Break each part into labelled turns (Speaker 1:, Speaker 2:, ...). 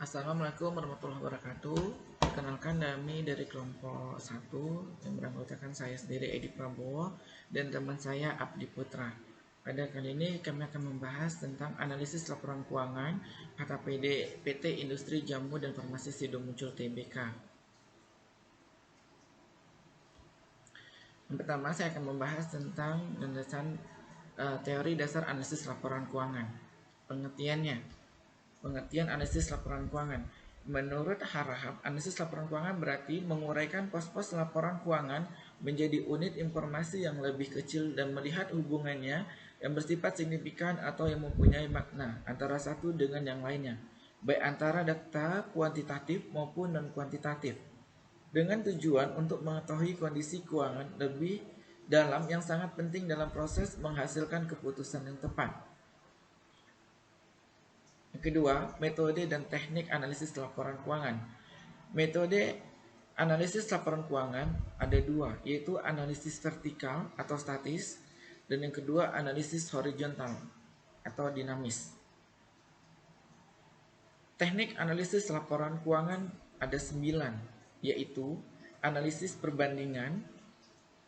Speaker 1: Assalamualaikum warahmatullahi wabarakatuh. Perkenalkan, kami dari kelompok 1 yang beranggotakan saya sendiri Edi Prabowo dan teman saya Abdi Putra. Pada kali ini kami akan membahas tentang analisis laporan keuangan HKPD PT Industri Jamu dan Farmasi Sido Muncul Tbk. Yang pertama, saya akan membahas tentang landasan teori dasar analisis laporan keuangan. Pengertian analisis laporan keuangan. Menurut Harahap, analisis laporan keuangan berarti menguraikan pos-pos laporan keuangan menjadi unit informasi yang lebih kecil dan melihat hubungannya yang bersifat signifikan atau yang mempunyai makna antara satu dengan yang lainnya, baik antara data kuantitatif maupun non-kuantitatif, dengan tujuan untuk mengetahui kondisi keuangan lebih dalam yang sangat penting dalam proses menghasilkan keputusan yang tepat. Yang kedua, metode dan teknik analisis laporan keuangan. Metode analisis laporan keuangan ada dua, yaitu analisis vertikal atau statis, dan yang kedua analisis horizontal atau dinamis. Teknik analisis laporan keuangan ada 9, yaitu analisis perbandingan,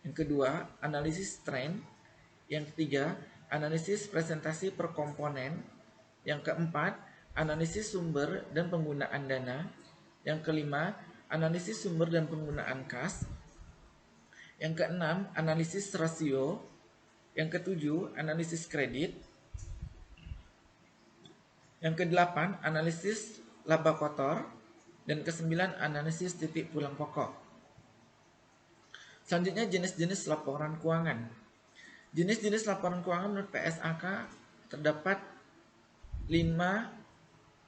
Speaker 1: yang kedua analisis tren, yang ketiga analisis presentasi per komponen, yang keempat analisis sumber dan penggunaan dana, yang kelima analisis sumber dan penggunaan kas, yang keenam analisis rasio, yang ketujuh analisis kredit, yang kedelapan analisis laba kotor, dan kesembilan analisis titik pulang pokok. Selanjutnya jenis-jenis laporan keuangan. Jenis-jenis laporan keuangan menurut PSAK terdapat 5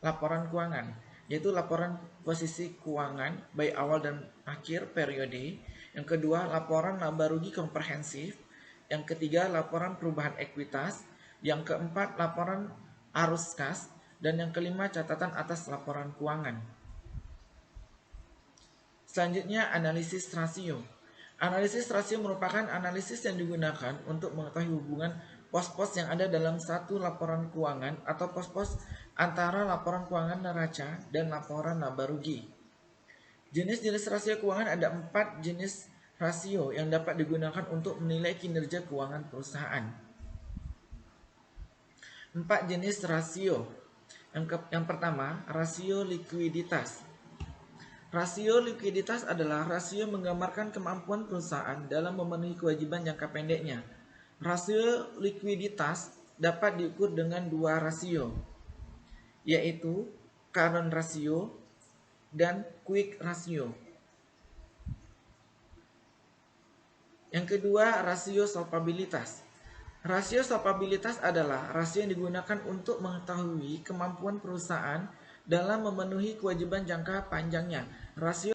Speaker 1: laporan keuangan, yaitu laporan posisi keuangan baik awal dan akhir periode, yang kedua laporan laba rugi komprehensif, yang ketiga laporan perubahan ekuitas, yang keempat laporan arus kas, dan yang kelima catatan atas laporan keuangan. Selanjutnya analisis rasio. Analisis rasio merupakan analisis yang digunakan untuk mengetahui hubungan pos-pos yang ada dalam satu laporan keuangan atau pos-pos antara laporan keuangan neraca dan laporan laba rugi. Jenis-jenis rasio keuangan ada 4 jenis rasio yang dapat digunakan untuk menilai kinerja keuangan perusahaan. 4 jenis rasio. Yang pertama, rasio likuiditas. Rasio likuiditas adalah rasio menggambarkan kemampuan perusahaan dalam memenuhi kewajiban jangka pendeknya. Rasio likuiditas dapat diukur dengan 2 rasio, yaitu current ratio dan quick ratio. Yang kedua, rasio solvabilitas. Rasio solvabilitas adalah rasio yang digunakan untuk mengetahui kemampuan perusahaan dalam memenuhi kewajiban jangka panjangnya. Rasio